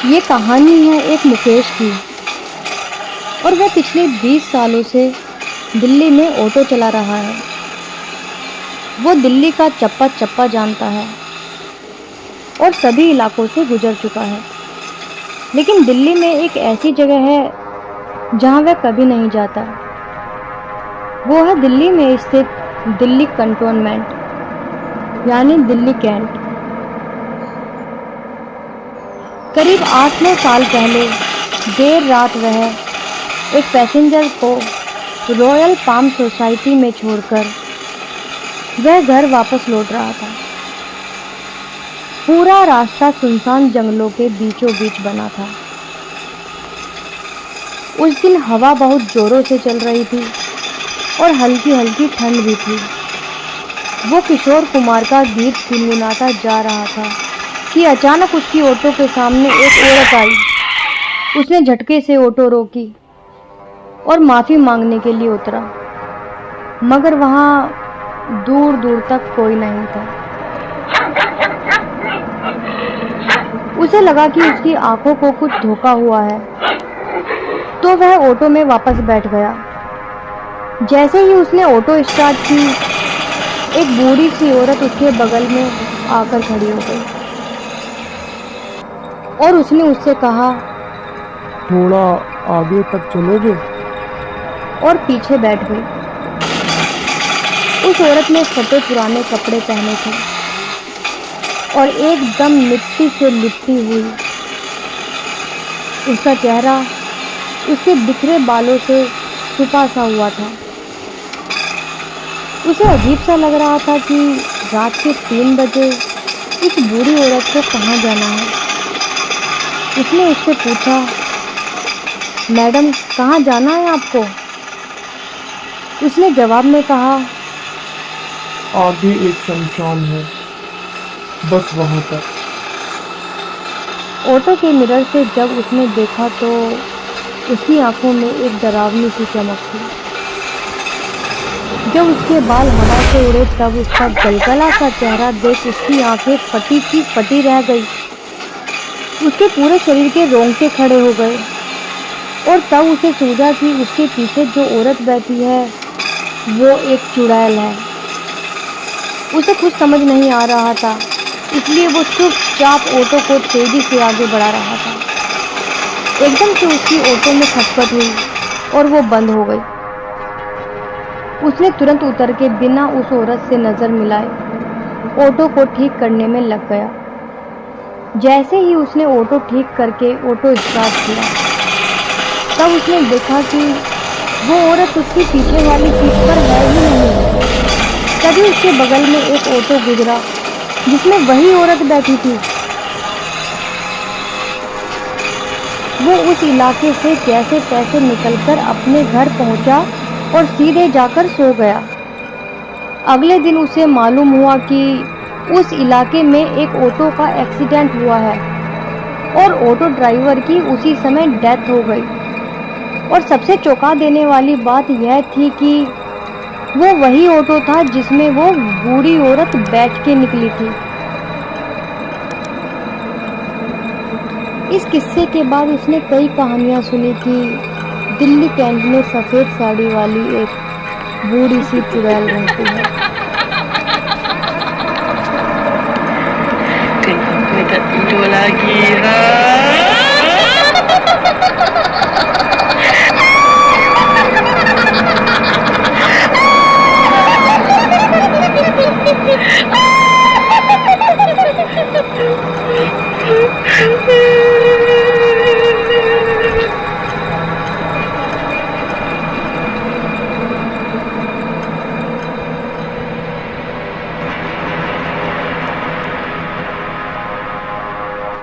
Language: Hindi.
ये कहानी है एक मुकेश की और वह पिछले 20 सालों से दिल्ली में ऑटो चला रहा है। वो दिल्ली का चप्पा चप्पा जानता है और सभी इलाकों से गुजर चुका है। लेकिन दिल्ली में एक ऐसी जगह है जहां वह कभी नहीं जाता। वो है दिल्ली में स्थित दिल्ली कंटोनमेंट यानी दिल्ली कैंट। करीब 8-9 साल पहले देर रात वह एक पैसेंजर को रॉयल पाम सोसाइटी में छोड़कर वह घर वापस लौट रहा था। पूरा रास्ता सुनसान जंगलों के बीचों बीच बना था। उस दिन हवा बहुत जोरों से चल रही थी और हल्की हल्की ठंड भी थी। वो किशोर कुमार का गीत गुनगुनाता जा रहा था कि अचानक उसकी ऑटो के सामने एक औरत आई। उसने झटके से ऑटो रोकी और माफ़ी मांगने के लिए उतरा, मगर वहाँ दूर दूर तक कोई नहीं था। उसे लगा कि उसकी आंखों को कुछ धोखा हुआ है, तो वह ऑटो में वापस बैठ गया। जैसे ही उसने ऑटो स्टार्ट की, एक बूढ़ी सी औरत उसके बगल में आकर खड़ी हो गई और उसने उससे कहा, थोड़ा आगे तक चलोगे? और पीछे बैठ गई। उस औरत ने फटे पुराने कपड़े पहने थे और एकदम मिट्टी से लिपटी हुई। उसका चेहरा उसके बिखरे बालों से छुपा सा हुआ था। उसे अजीब सा लग रहा था कि रात के 3 बजे इस बूढ़ी औरत को कहाँ जाना है। उसने उससे पूछा, मैडम कहाँ जाना है आपको? उसने जवाब में कहा, आगे एक शमशान है, बस वहां तक। ऑटो के मिरर से जब उसने देखा तो उसकी आंखों में एक डरावनी सी चमक थी। जब उसके बाल हवा से उड़े तब उसका गलगला सा चेहरा देख उसकी आंखें फटी की फटी रह गई। उसके पूरे शरीर के रोंगटे खड़े हो गए और तब उसे सूझा कि उसके पीछे जो औरत बैठी है वो एक चुड़ैल है। उसे कुछ समझ नहीं आ रहा था, इसलिए वो चुपचाप ऑटो को तेजी से आगे बढ़ा रहा था। एकदम से उसकी ऑटो में खटपट हुई और वो बंद हो गई। उसने तुरंत उतर के बिना उस औरत से नज़र मिलाए ऑटो को ठीक करने में लग गया। जैसे ही उसने ऑटो ठीक करके ऑटो स्टार्ट किया, तब उसने देखा कि वो औरत उसकी पीछे वाली सीट पर है ही नहीं। तभी उसके बगल में एक ऑटो गुजरा जिसमें वही औरत बैठी थी। वो उस इलाके से जैसे तैसे निकलकर अपने घर पहुंचा और सीधे जाकर सो गया। अगले दिन उसे मालूम हुआ कि उस इलाके में एक ऑटो का एक्सीडेंट हुआ है और ऑटो ड्राइवर की उसी समय डेथ हो गई। और सबसे चौंका देने वाली बात यह थी कि वो वही ऑटो था जिसमें वो बूढ़ी औरत बैठ के निकली थी। इस किस्से के बाद उसने कई कहानियां सुनी कि दिल्ली कैंट में सफ़ेद साड़ी वाली एक बूढ़ी सी चुड़ैल रहती है।